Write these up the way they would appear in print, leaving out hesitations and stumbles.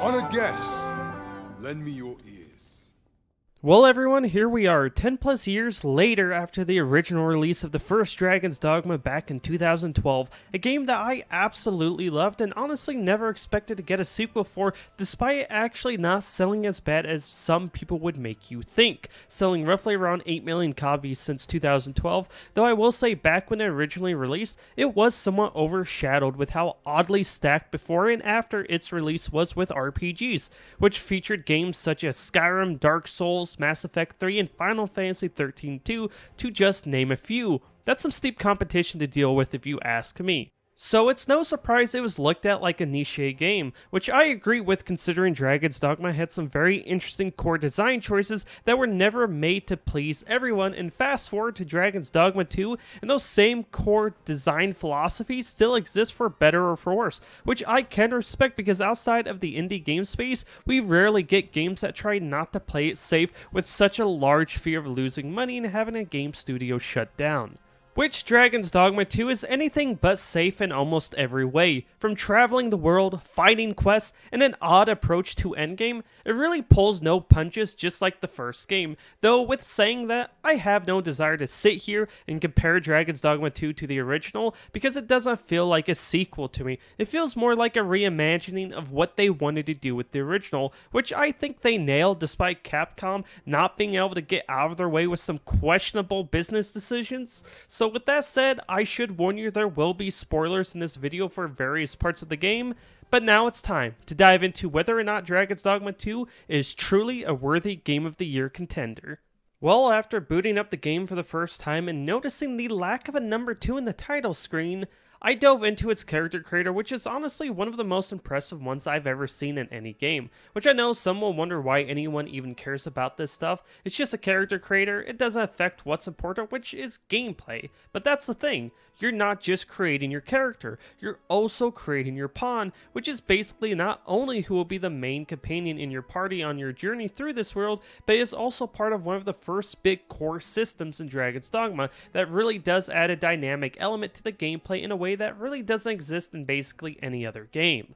On a guess, lend me your ears. Well everyone, here we are, 10 plus years later after the original release of the first Dragon's Dogma back in 2012, a game that I absolutely loved and honestly never expected to get a sequel for, despite it actually not selling as bad as some people would make you think, selling roughly around 8 million copies since 2012, though I will say back when it originally released, it was somewhat overshadowed with how oddly stacked before and after its release was with RPGs, which featured games such as Skyrim, Dark Souls, Mass Effect 3, and Final Fantasy 13-2, to just name a few. That's some steep competition to deal with if you ask me. So it's no surprise it was looked at like a niche game, which I agree with considering Dragon's Dogma had some very interesting core design choices that were never made to please everyone, and fast forward to Dragon's Dogma 2, and those same core design philosophies still exist for better or for worse, which I can respect because outside of the indie game space, we rarely get games that try not to play it safe with such a large fear of losing money and having a game studio shut down. Which Dragon's Dogma 2 is anything but safe in almost every way. From traveling the world, fighting quests, and an odd approach to endgame, it really pulls no punches just like the first game. Though with saying that, I have no desire to sit here and compare Dragon's Dogma 2 to the original because it doesn't feel like a sequel to me. It feels more like a reimagining of what they wanted to do with the original, which I think they nailed despite Capcom not being able to get out of their way with some questionable business decisions. So with that said, I should warn you there will be spoilers in this video for various parts of the game, but now it's time to dive into whether or not Dragon's Dogma 2 is truly a worthy Game of the Year contender. Well, after booting up the game for the first time and noticing the lack of a number 2 in the title screen, I dove into its character creator, which is honestly one of the most impressive ones I've ever seen in any game. Which I know some will wonder why anyone even cares about this stuff. It's just a character creator, it doesn't affect what's important, which is gameplay. But that's the thing, you're not just creating your character, you're also creating your pawn, which is basically not only who will be the main companion in your party on your journey through this world, but is also part of one of the first big core systems in Dragon's Dogma that really does add a dynamic element to the gameplay in a way that really doesn't exist in basically any other game.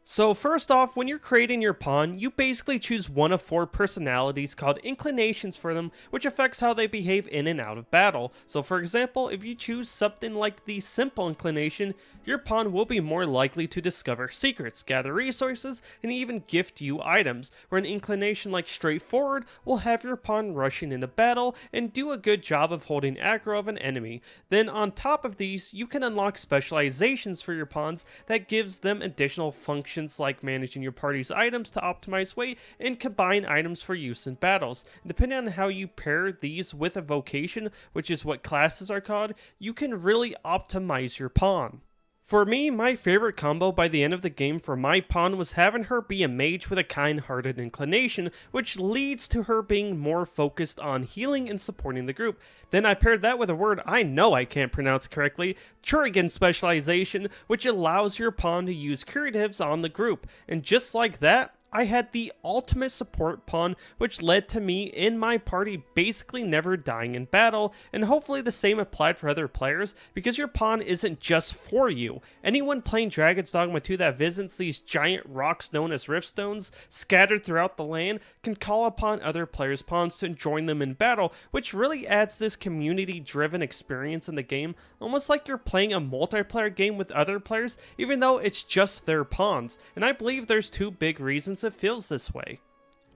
So first off, when you're creating your pawn, you basically choose one of 4 personalities called inclinations for them, which affects how they behave in and out of battle. So for example, if you choose something like the simple inclination, your pawn will be more likely to discover secrets, gather resources, and even gift you items, where an inclination like straightforward will have your pawn rushing into battle and do a good job of holding aggro of an enemy. Then on top of these, you can unlock specializations for your pawns that gives them additional functions like managing your party's items to optimize weight and combine items for use in battles. Depending on how you pair these with a vocation, which is what classes are called, you can really optimize your pawn. For me, my favorite combo by the end of the game for my pawn was having her be a mage with a kind-hearted inclination, which leads to her being more focused on healing and supporting the group. Then I paired that with a word I know I can't pronounce correctly, Churigan specialization, which allows your pawn to use curatives on the group. And just like that, I had the ultimate support pawn, which led to me in my party basically never dying in battle, and hopefully the same applied for other players, because your pawn isn't just for you. Anyone playing Dragon's Dogma 2 that visits these giant rocks known as riftstones scattered throughout the land can call upon other players' pawns to join them in battle, which really adds this community-driven experience in the game, almost like you're playing a multiplayer game with other players, even though it's just their pawns. And I believe there's 2 big reasons it feels this way.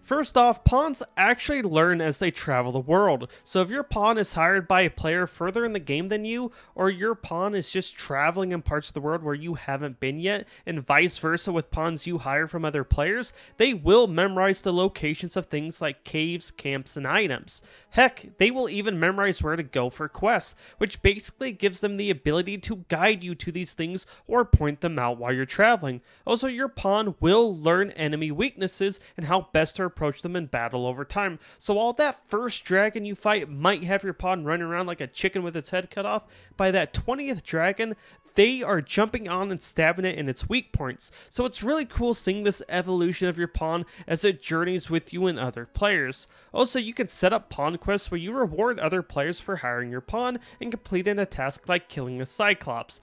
First off, pawns actually learn as they travel the world, so if your pawn is hired by a player further in the game than you, or your pawn is just traveling in parts of the world where you haven't been yet, and vice versa with pawns you hire from other players, they will memorize the locations of things like caves, camps, and items. Heck, they will even memorize where to go for quests, which basically gives them the ability to guide you to these things or point them out while you're traveling. Also, your pawn will learn enemy weaknesses and how best to approach them in battle over time. So while that first dragon you fight might have your pawn running around like a chicken with its head cut off, by that 20th dragon, they are jumping on and stabbing it in its weak points. So it's really cool seeing this evolution of your pawn as it journeys with you and other players. Also, you can set up pawn quests where you reward other players for hiring your pawn and completing a task like killing a Cyclops.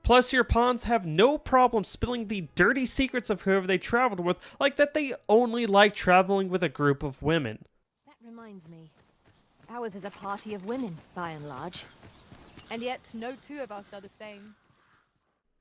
Plus, your pawns have no problem spilling the dirty secrets of whoever they traveled with, like that they only like traveling with a group of women. That reminds me. Ours is a party of women, by and large. And yet, no two of us are the same.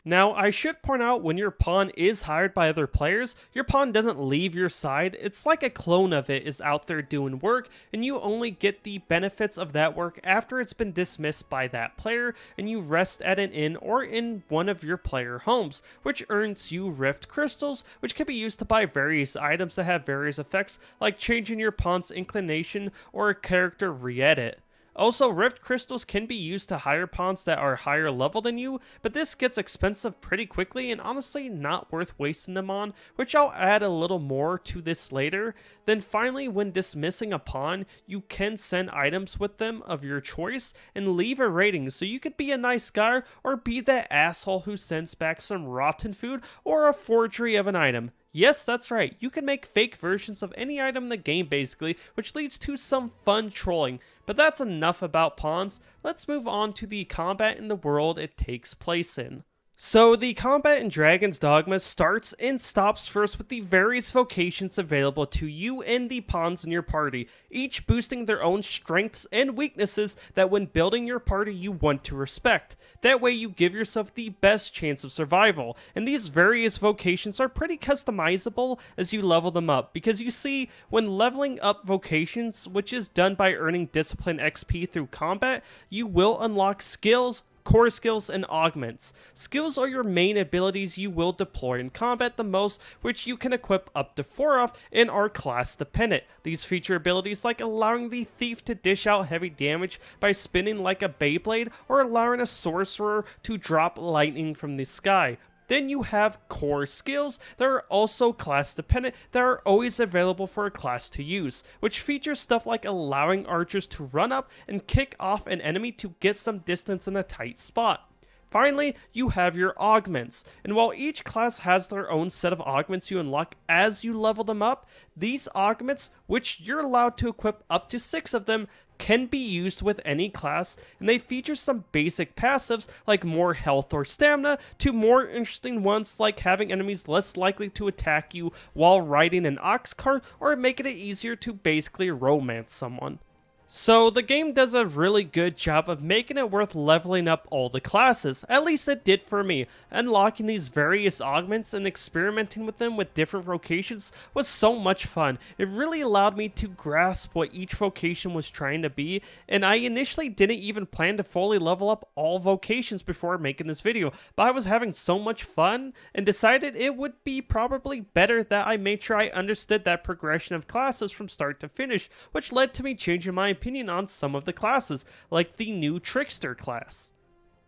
Now, I should point out when your pawn is hired by other players, your pawn doesn't leave your side. It's like a clone of it is out there doing work, and you only get the benefits of that work after it's been dismissed by that player, and you rest at an inn or in one of your player homes, which earns you Rift Crystals, which can be used to buy various items that have various effects, like changing your pawn's inclination or a character re-edit. Also, Rift Crystals can be used to hire pawns that are higher level than you, but this gets expensive pretty quickly and honestly not worth wasting them on, which I'll add a little more to this later. Then finally, when dismissing a pawn, you can send items with them of your choice and leave a rating, so you could be a nice guy or be that asshole who sends back some rotten food or a forgery of an item. Yes, that's right, you can make fake versions of any item in the game basically, which leads to some fun trolling. But that's enough about pawns. Let's move on to the combat in the world it takes place in. So the combat in Dragon's Dogma starts and stops first with the various vocations available to you and the pawns in your party, each boosting their own strengths and weaknesses that when building your party you want to respect. That way you give yourself the best chance of survival, and these various vocations are pretty customizable as you level them up, because you see, when leveling up vocations, which is done by earning discipline XP through combat, you will unlock skills, core skills, and augments. Skills are your main abilities you will deploy in combat the most, which you can equip up to 4 of and are class dependent. These feature abilities like allowing the thief to dish out heavy damage by spinning like a Beyblade, or allowing a sorcerer to drop lightning from the sky. Then you have core skills that are also class dependent that are always available for a class to use, which features stuff like allowing archers to run up and kick off an enemy to get some distance in a tight spot. Finally, you have your augments, and while each class has their own set of augments you unlock as you level them up, these augments, which you're allowed to equip up to 6 of them, can be used with any class, and they feature some basic passives like more health or stamina, to more interesting ones like having enemies less likely to attack you while riding an ox cart, or making it easier to basically romance someone. So the game does a really good job of making it worth leveling up all the classes, at least it did for me. Unlocking these various augments and experimenting with them with different vocations was so much fun. It really allowed me to grasp what each vocation was trying to be, and I initially didn't even plan to fully level up all vocations before making this video, but I was having so much fun and decided it would be probably better that I made sure I understood that progression of classes from start to finish, which led to me changing my opinion on some of the classes, like the new Trickster class.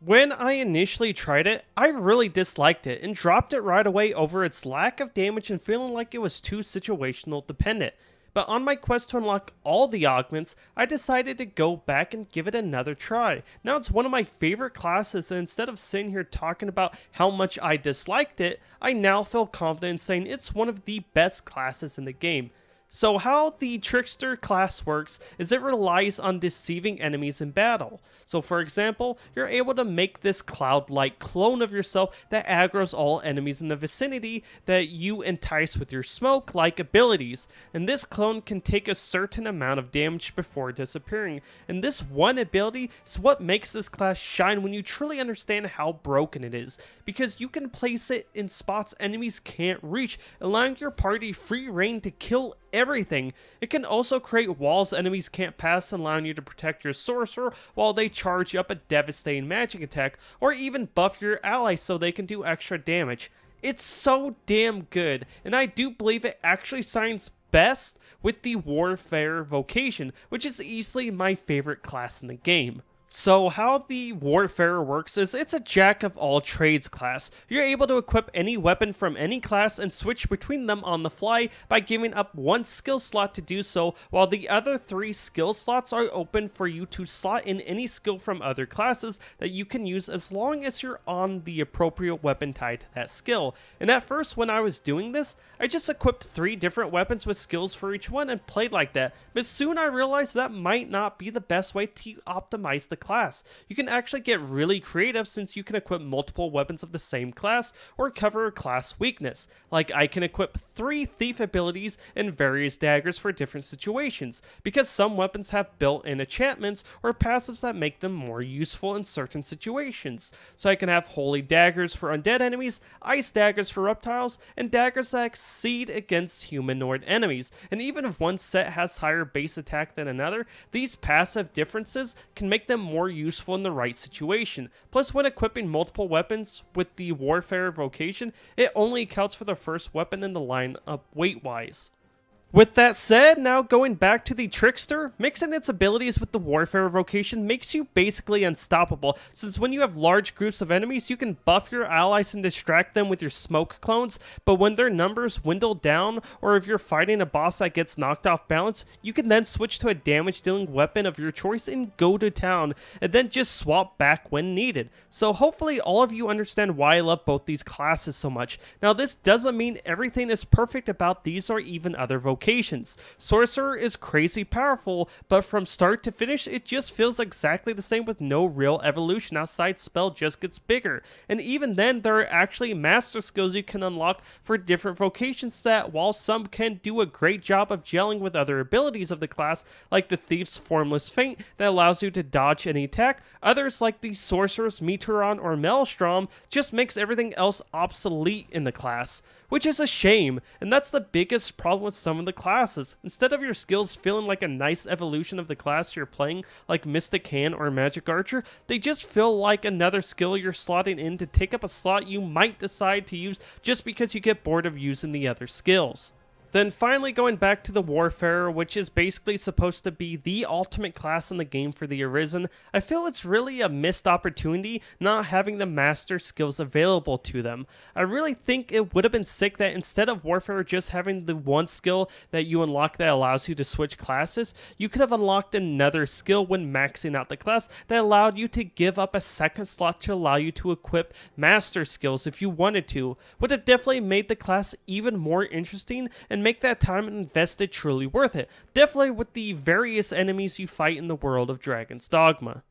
When I initially tried it, I really disliked it and dropped it right away over its lack of damage and feeling like it was too situational dependent. But on my quest to unlock all the augments, I decided to go back and give it another try. Now it's one of my favorite classes, and instead of sitting here talking about how much I disliked it, I now feel confident in saying it's one of the best classes in the game. So how the Trickster class works is it relies on deceiving enemies in battle. So for example, you're able to make this cloud-like clone of yourself that aggroes all enemies in the vicinity that you entice with your smoke-like abilities. And this clone can take a certain amount of damage before disappearing. And this one ability is what makes this class shine when you truly understand how broken it is, because you can place it in spots enemies can't reach, allowing your party free reign to kill everything. It can also create walls enemies can't pass, allowing you to protect your sorcerer while they charge up a devastating magic attack, or even buff your allies so they can do extra damage. It's so damn good, and I do believe it actually shines best with the Warfare vocation, which is easily my favorite class in the game. So how the Warfare works is it's a jack of all trades class. You're able to equip any weapon from any class and switch between them on the fly by giving up one skill slot to do so, while the other 3 skill slots are open for you to slot in any skill from other classes that you can use as long as you're on the appropriate weapon tied to that skill. And at first when I was doing this, I just equipped 3 different weapons with skills for each one and played like that, but soon I realized that might not be the best way to optimize the the class. You can actually get really creative since you can equip multiple weapons of the same class or cover a class weakness. Like I can equip 3 thief abilities and various daggers for different situations, because some weapons have built-in enchantments or passives that make them more useful in certain situations. So I can have holy daggers for undead enemies, ice daggers for reptiles, and daggers that exceed against humanoid enemies. And even if one set has higher base attack than another, these passive differences can make them more useful in the right situation. Plus, when equipping multiple weapons with the Warfare vocation, it only accounts for the first weapon in the lineup weight-wise. With that said, now going back to the Trickster, mixing its abilities with the Warfare vocation makes you basically unstoppable, since when you have large groups of enemies, you can buff your allies and distract them with your smoke clones, but when their numbers dwindle down, or if you're fighting a boss that gets knocked off balance, you can then switch to a damage-dealing weapon of your choice and go to town, and then just swap back when needed. So hopefully all of you understand why I love both these classes so much. Now this doesn't mean everything is perfect about these or even other vocations. Sorcerer is crazy powerful, but from start to finish, it just feels exactly the same with no real evolution outside spell just gets bigger. And even then, there are actually master skills you can unlock for different vocations that, while some can do a great job of gelling with other abilities of the class, like the Thief's Formless Feint that allows you to dodge any attack, others like the Sorcerer's Meteoron or Maelstrom just makes everything else obsolete in the class, which is a shame, and that's the biggest problem with some of the classes. Instead of your skills feeling like a nice evolution of the class you're playing, like Mystic Hand or Magic Archer, they just feel like another skill you're slotting in to take up a slot you might decide to use just because you get bored of using the other skills. Then finally going back to the Warfarer, which is basically supposed to be the ultimate class in the game for the Arisen, I feel it's really a missed opportunity not having the master skills available to them. I really think it would have been sick that instead of Warfarer just having the one skill that you unlock that allows you to switch classes, you could have unlocked another skill when maxing out the class that allowed you to give up a second slot to allow you to equip master skills if you wanted to. Would have definitely made the class even more interesting and make that time invested truly worth it, definitely with the various enemies you fight in the world of Dragon's Dogma.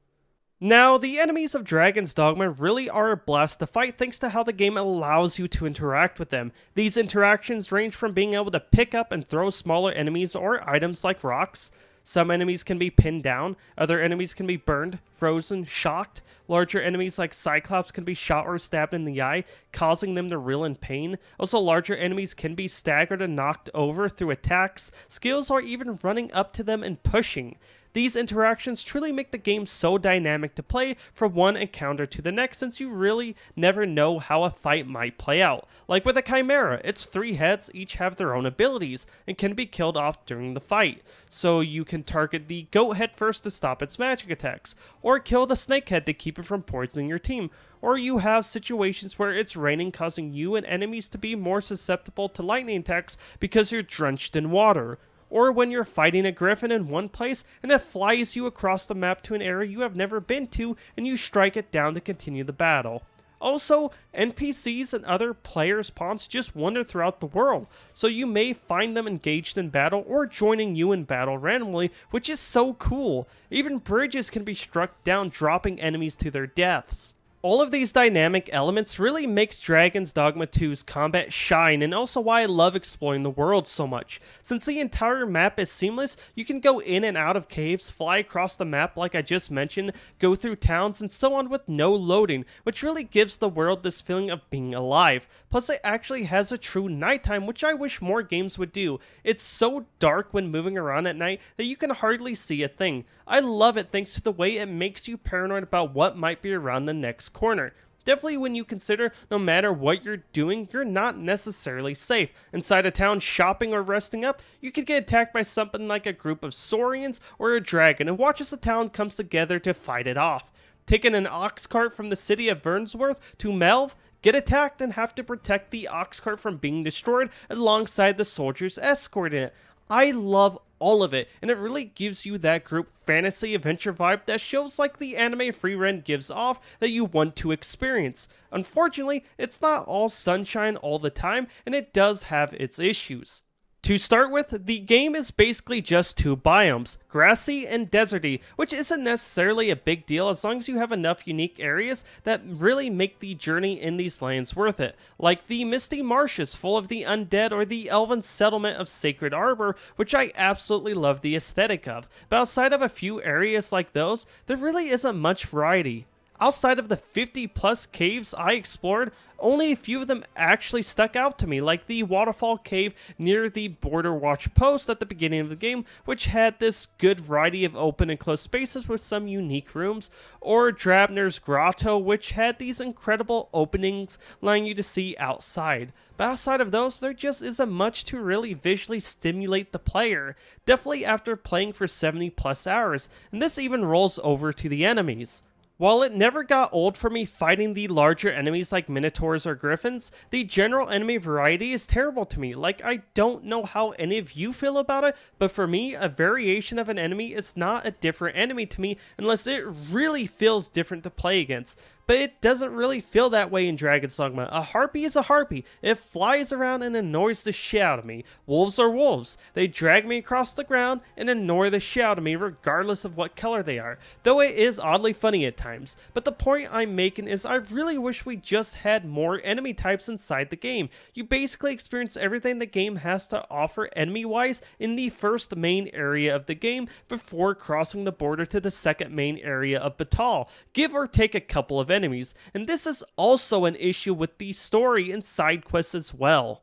Now, the enemies of Dragon's Dogma really are a blast to fight thanks to how the game allows you to interact with them. These interactions range from being able to pick up and throw smaller enemies or items like rocks. Some enemies can be pinned down, other enemies can be burned, frozen, shocked. Larger enemies like Cyclops can be shot or stabbed in the eye, causing them to reel in pain. Also, larger enemies can be staggered and knocked over through attacks, skills, or even running up to them and pushing. These interactions truly make the game so dynamic to play from one encounter to the next, since you really never know how a fight might play out. Like with a Chimera, its 3 heads each have their own abilities and can be killed off during the fight. So you can target the goat head first to stop its magic attacks, or kill the snake head to keep it from poisoning your team. Or you have situations where it's raining, causing you and enemies to be more susceptible to lightning attacks because you're drenched in water. Or when you're fighting a griffin in one place and it flies you across the map to an area you have never been to and you strike it down to continue the battle. Also, NPCs and other players' pawns just wander throughout the world, so you may find them engaged in battle or joining you in battle randomly, which is so cool. Even bridges can be struck down, dropping enemies to their deaths. All of these dynamic elements really makes Dragon's Dogma 2's combat shine, and also why I love exploring the world so much. Since the entire map is seamless, you can go in and out of caves, fly across the map like I just mentioned, go through towns, and so on with no loading, which really gives the world this feeling of being alive. Plus, it actually has a true nighttime, which I wish more games would do. It's so dark when moving around at night that you can hardly see a thing. I love it thanks to the way it makes you paranoid about what might be around the next corner. Definitely when you consider no matter what you're doing, you're not necessarily safe. Inside a town shopping or resting up, you could get attacked by something like a group of Saurians or a dragon and watch as the town comes together to fight it off. Taking an ox cart from the city of Vernsworth to Melv, get attacked and have to protect the ox cart from being destroyed alongside the soldiers escorting it. I love all of it, and it really gives you that group fantasy adventure vibe that shows like the anime free rent gives off that you want to experience. Unfortunately, it's not all sunshine all the time, and it does have its issues. To start with, the game is basically just two biomes, grassy and deserty, which isn't necessarily a big deal as long as you have enough unique areas that really make the journey in these lands worth it, like the misty marshes full of the undead or the elven settlement of Sacred Arbor, which I absolutely love the aesthetic of, but outside of a few areas like those, there really isn't much variety. Outside of the 50 plus caves I explored, only a few of them actually stuck out to me, like the waterfall cave near the border watch post at the beginning of the game, which had this good variety of open and closed spaces with some unique rooms, or Drabner's grotto, which had these incredible openings allowing you to see outside. But outside of those, there just isn't much to really visually stimulate the player, definitely after playing for 70 plus hours, and this even rolls over to the enemies. While it never got old for me fighting the larger enemies like minotaurs or griffins, the general enemy variety is terrible to me. Like, I don't know how any of you feel about it, but for me, a variation of an enemy is not a different enemy to me unless it really feels different to play against. But it doesn't really feel that way in Dragon's Dogma. A harpy is a harpy. It flies around and annoys the shit out of me. Wolves are wolves. They drag me across the ground and annoy the shit out of me regardless of what color they are. Though it is oddly funny at times. But the point I'm making is I really wish we just had more enemy types inside the game. You basically experience everything the game has to offer enemy-wise in the first main area of the game before crossing the border to the second main area of Batal, give or take a couple of enemies, and this is also an issue with the story and side quests as well.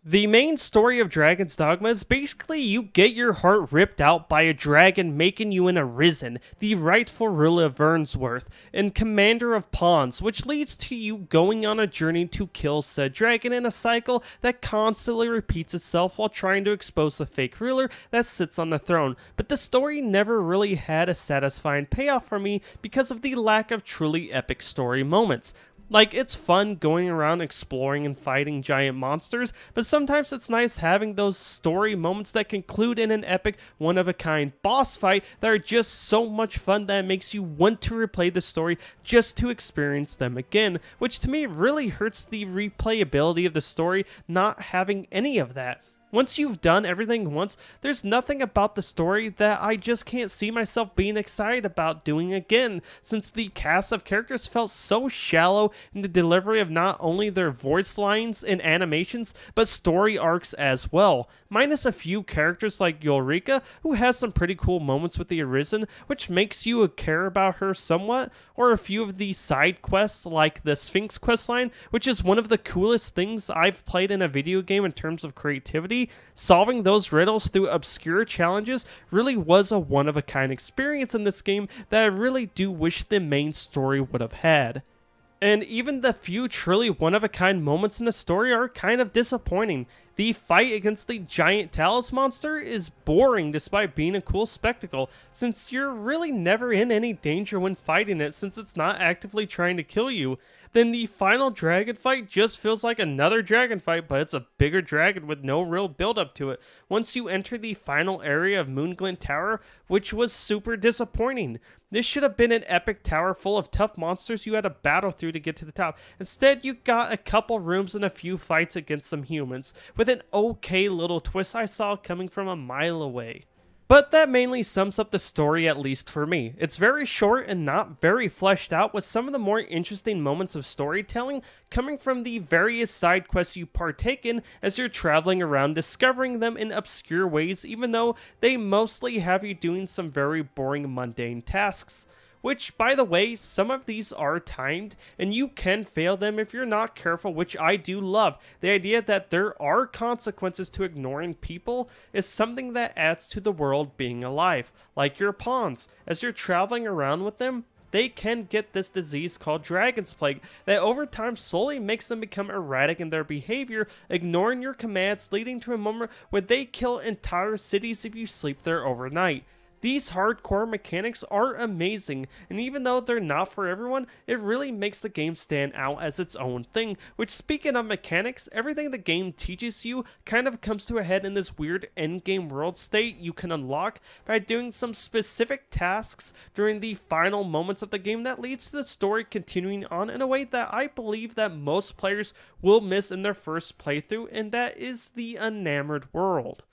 The main story of Dragon's Dogma is basically you get your heart ripped out by a dragon making you an Arisen, the rightful ruler of Vernsworth, and commander of pawns, which leads to you going on a journey to kill said dragon in a cycle that constantly repeats itself while trying to expose the fake ruler that sits on the throne. But the story never really had a satisfying payoff for me because of the lack of truly epic story moments. Like, it's fun going around exploring and fighting giant monsters, but sometimes it's nice having those story moments that conclude in an epic, one-of-a-kind boss fight that are just so much fun that it makes you want to replay the story just to experience them again, which to me really hurts the replayability of the story not having any of that. Once you've done everything once, there's nothing about the story that I just can't see myself being excited about doing again, since the cast of characters felt so shallow in the delivery of not only their voice lines and animations, but story arcs as well. Minus a few characters like Ulrika, who has some pretty cool moments with the Arisen, which makes you care about her somewhat, or a few of the side quests like the Sphinx questline, which is one of the coolest things I've played in a video game in terms of creativity. Solving those riddles through obscure challenges really was a one-of-a-kind experience in this game that I really do wish the main story would have had. And even the few truly one-of-a-kind moments in the story are kind of disappointing. The fight against the giant Talus monster is boring despite being a cool spectacle, since you're really never in any danger when fighting it since it's not actively trying to kill you. Then the final dragon fight just feels like another dragon fight, but it's a bigger dragon with no real build up to it once you enter the final area of Moonglint Tower, which was super disappointing. This should have been an epic tower full of tough monsters you had to battle through to get to the top. Instead, you got a couple rooms and a few fights against some humans, with an okay little twist I saw coming from a mile away. But that mainly sums up the story, at least for me. It's very short and not very fleshed out, with some of the more interesting moments of storytelling coming from the various side quests you partake in as you're traveling around discovering them in obscure ways, even though they mostly have you doing some very boring mundane tasks. Which, by the way, some of these are timed, and you can fail them if you're not careful, which I do love. The idea that there are consequences to ignoring people is something that adds to the world being alive. Like your pawns, as you're traveling around with them, they can get this disease called Dragon's Plague that over time slowly makes them become erratic in their behavior, ignoring your commands, leading to a moment where they kill entire cities if you sleep there overnight. These hardcore mechanics are amazing, and even though they're not for everyone, it really makes the game stand out as its own thing, which, speaking of mechanics, everything the game teaches you kind of comes to a head in this weird endgame world state you can unlock by doing some specific tasks during the final moments of the game that leads to the story continuing on in a way that I believe that most players will miss in their first playthrough, and that is the enamored world.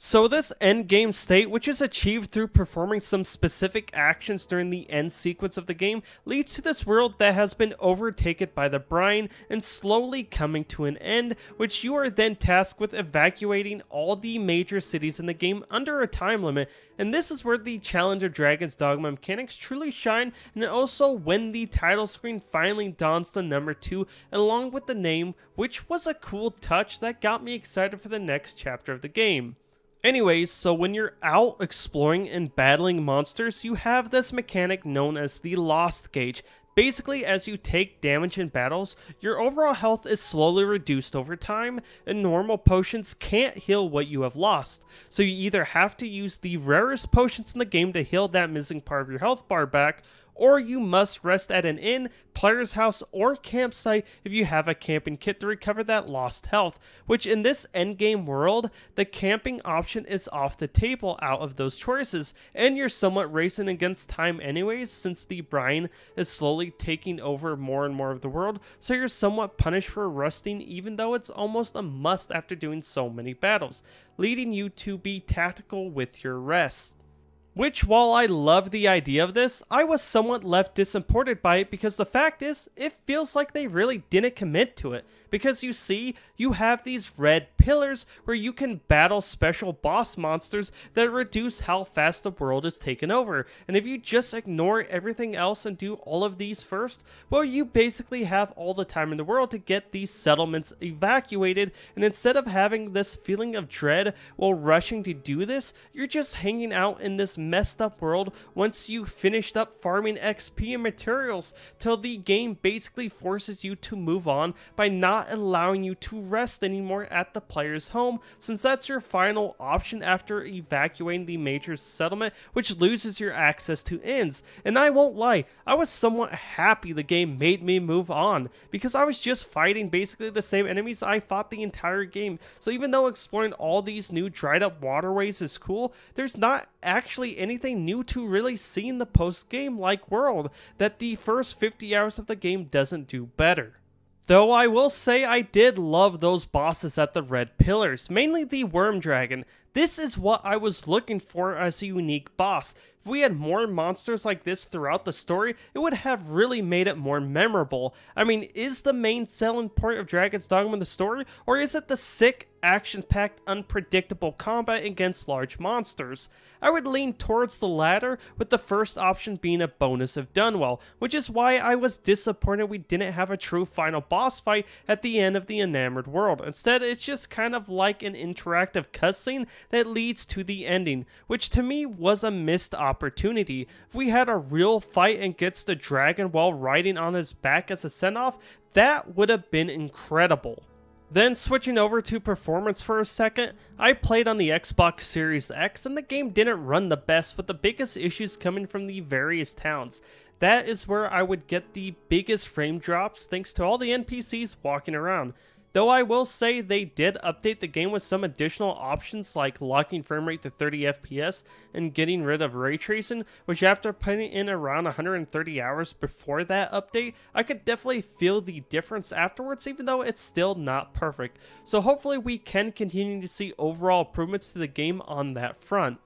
So this endgame state, which is achieved through performing some specific actions during the end sequence of the game, leads to this world that has been overtaken by the brine and slowly coming to an end, which you are then tasked with evacuating all the major cities in the game under a time limit. And this is where the challenge of Dragon's Dogma mechanics truly shine, and also when the title screen finally dons the number 2 along with the name, which was a cool touch that got me excited for the next chapter of the game. Anyways, so when you're out exploring and battling monsters, you have this mechanic known as the lost gauge. Basically, as you take damage in battles, your overall health is slowly reduced over time, and normal potions can't heal what you have lost. So you either have to use the rarest potions in the game to heal that missing part of your health bar back, or you must rest at an inn, player's house, or campsite if you have a camping kit to recover that lost health, which in this endgame world, the camping option is off the table out of those choices, and you're somewhat racing against time anyways since the brine is slowly taking over more and more of the world, so you're somewhat punished for resting even though it's almost a must after doing so many battles, leading you to be tactical with your rest. Which, while I love the idea of this, I was somewhat left disappointed by it because the fact is, it feels like they really didn't commit to it. Because you see, you have these red pillars where you can battle special boss monsters that reduce how fast the world is taken over. And if you just ignore everything else and do all of these first, well, you basically have all the time in the world to get these settlements evacuated. And instead of having this feeling of dread while rushing to do this, you're just hanging out in this messed up world once you finished up farming XP and materials, till the game basically forces you to move on by not allowing you to rest anymore at the player's home, since that's your final option after evacuating the major settlement, which loses your access to inns. And I won't lie, I was somewhat happy the game made me move on, because I was just fighting basically the same enemies I fought the entire game. So even though exploring all these new dried up waterways is cool, there's not actually anything new to really see in the post-game like world that the first 50 hours of the game doesn't do better. Though I will say I did love those bosses at the red pillars, mainly the worm dragon. This is what I was looking for as a unique boss. If we had more monsters like this throughout the story, it would have really made it more memorable. I mean, is the main selling point of Dragon's Dogma the story, or is it the sick, action-packed, unpredictable combat against large monsters? I would lean towards the latter, with the first option being a bonus if done well, which is why I was disappointed we didn't have a true final boss fight at the end of the Enamored World. Instead, it's just kind of like an interactive cutscene that leads to the ending, which to me was a missed opportunity. If we had a real fight and gets the dragon while riding on his back as a send-off, that would have been incredible. Then switching over to performance for a second, I played on the Xbox Series X and the game didn't run the best, with the biggest issues coming from the various towns. That is where I would get the biggest frame drops thanks to all the NPCs walking around. Though I will say they did update the game with some additional options like locking frame rate to 30 FPS and getting rid of ray tracing, which after putting in around 130 hours before that update, I could definitely feel the difference afterwards, even though it's still not perfect. So hopefully we can continue to see overall improvements to the game on that front.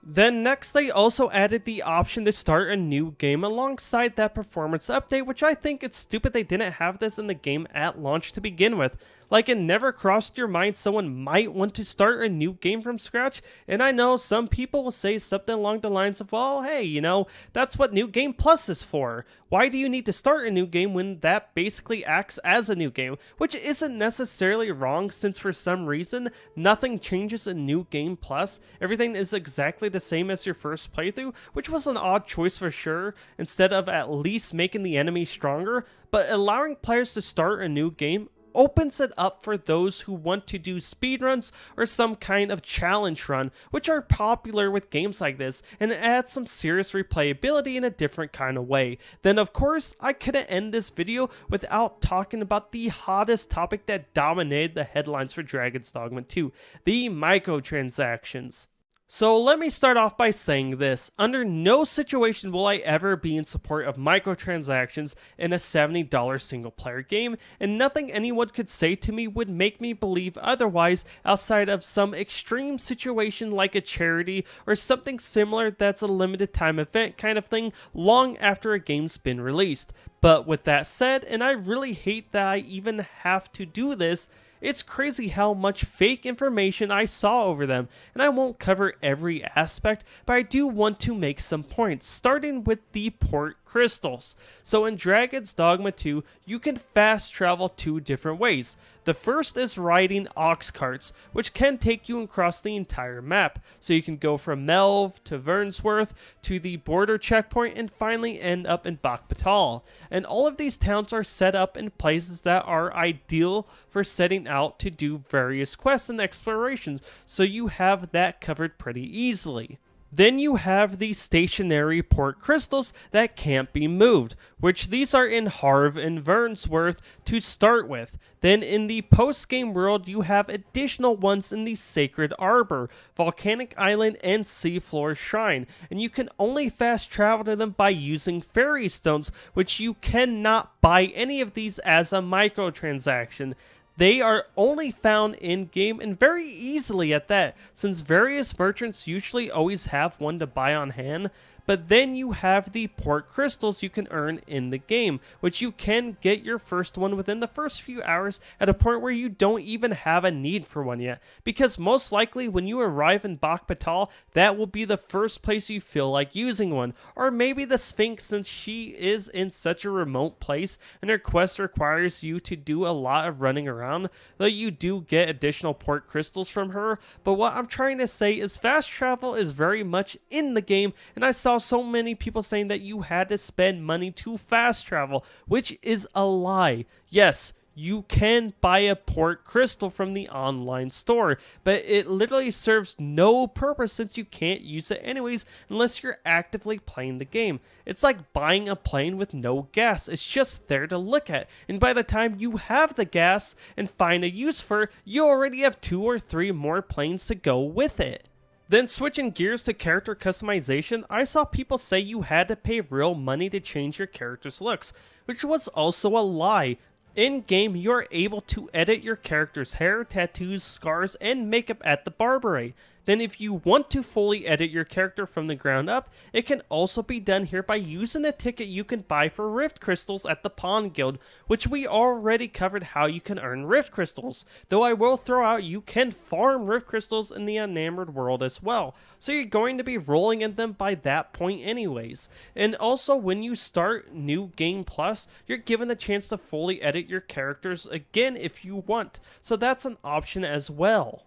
Then next they also added the option to start a new game alongside that performance update, which I think it's stupid they didn't have this in the game at launch to begin with. Like, it never crossed your mind someone might want to start a new game from scratch, and I know some people will say something along the lines of, well, hey, you know, that's what New Game Plus is for. Why do you need to start a new game when that basically acts as a new game? Which isn't necessarily wrong, since for some reason, nothing changes in New Game Plus. Everything is exactly the same as your first playthrough, which was an odd choice for sure, instead of at least making the enemy stronger, but allowing players to start a new game opens it up for those who want to do speedruns or some kind of challenge run, which are popular with games like this, and it adds some serious replayability in a different kind of way. Then of course, I couldn't end this video without talking about the hottest topic that dominated the headlines for Dragon's Dogma 2, the microtransactions. So let me start off by saying this. Under no situation will I ever be in support of microtransactions in a $70 single player game, and nothing anyone could say to me would make me believe otherwise outside of some extreme situation like a charity or something similar that's a limited time event kind of thing long after a game's been released. But with that said, and I really hate that I even have to do this, it's crazy how much fake information I saw over them, and I won't cover every aspect, but I do want to make some points, starting with the port crystals. So in Dragon's Dogma 2, you can fast travel 2 different ways. The first is riding ox carts, which can take you across the entire map. So you can go from Melve to Vernsworth to the border checkpoint and finally end up in Bakbatal. And all of these towns are set up in places that are ideal for setting out to do various quests and explorations, so you have that covered pretty easily. Then you have the stationary port crystals that can't be moved, which these are in Harv and Vernsworth to start with. Then in the post-game world, you have additional ones in the Sacred Arbor, Volcanic Island, and Seafloor Shrine, and you can only fast travel to them by using fairy stones, which you cannot buy any of these as a microtransaction. They are only found in-game and very easily at that, since various merchants usually always have one to buy on hand. But then you have the port crystals you can earn in the game, which you can get your first one within the first few hours at a point where you don't even have a need for one yet. Because most likely when you arrive in Bakbatal, that will be the first place you feel like using one. Or maybe the Sphinx, since she is in such a remote place and her quest requires you to do a lot of running around, though you do get additional port crystals from her. But what I'm trying to say is fast travel is very much in the game, and I saw so many people saying that you had to spend money to fast travel, which is a lie. Yes, you can buy a port crystal from the online store, but it literally serves no purpose since you can't use it anyways unless you're actively playing the game. It's like buying a plane with no gas. It's just there to look at, and by the time you have the gas and find a use for it, you already have 2 or 3 more planes to go with it. Then switching gears to character customization, I saw people say you had to pay real money to change your character's looks, which was also a lie. In-game, you are able to edit your character's hair, tattoos, scars, and makeup at the Barbary. Then if you want to fully edit your character from the ground up, it can also be done here by using the ticket you can buy for Rift Crystals at the Pawn Guild, which we already covered how you can earn Rift Crystals, though I will throw out you can farm Rift Crystals in the Enamored world as well, so you're going to be rolling in them by that point anyways. And also when you start New Game Plus, you're given the chance to fully edit your characters again if you want, so that's an option as well.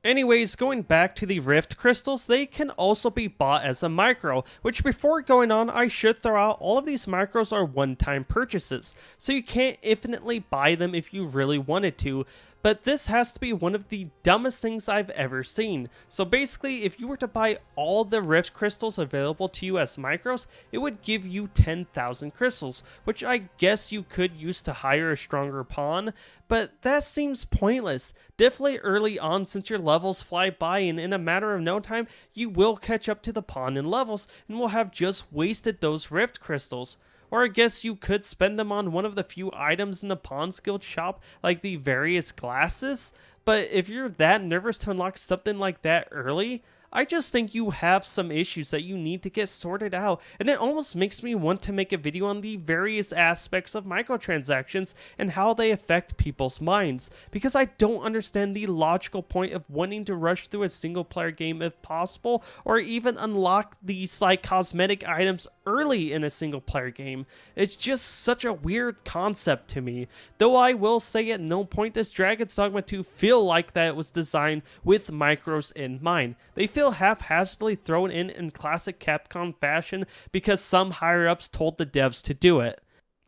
Anyways, going back to the Rift Crystals, they can also be bought as a micro, which before going on, I should throw out all of these micros are one-time purchases, so you can't infinitely buy them if you really wanted to. But this has to be one of the dumbest things I've ever seen. So basically, if you were to buy all the Rift Crystals available to you as micros, it would give you 10,000 crystals, which I guess you could use to hire a stronger pawn, but that seems pointless. Definitely early on, since your levels fly by and in a matter of no time, you will catch up to the pawn in levels and will have just wasted those Rift Crystals. Or I guess you could spend them on one of the few items in the Pawn's Guild shop, like the various glasses. But if you're that nervous to unlock something like that early, I just think you have some issues that you need to get sorted out, and it almost makes me want to make a video on the various aspects of microtransactions and how they affect people's minds, because I don't understand the logical point of wanting to rush through a single player game if possible, or even unlock these like cosmetic items early in a single player game. It's just such a weird concept to me, though I will say at no point does Dragon's Dogma 2 feel like that it was designed with micros in mind. They feel haphazardly thrown in classic Capcom fashion because some higher-ups told the devs to do it.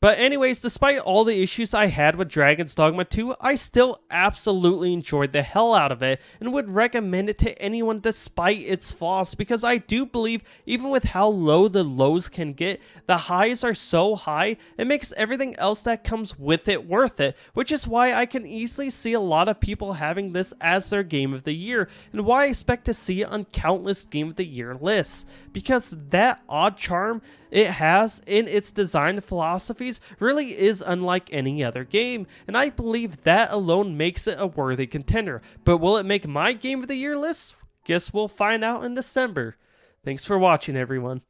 But anyways, despite all the issues I had with Dragon's Dogma 2, I still absolutely enjoyed the hell out of it and would recommend it to anyone despite its flaws, because I do believe even with how low the lows can get, the highs are so high, it makes everything else that comes with it worth it, which is why I can easily see a lot of people having this as their game of the year, and why I expect to see it on countless game of the year lists, because that odd charm it has in its design philosophies really is unlike any other game, and I believe that alone makes it a worthy contender. But will it make my game of the year list? Guess we'll find out in December. Thanks for watching, everyone.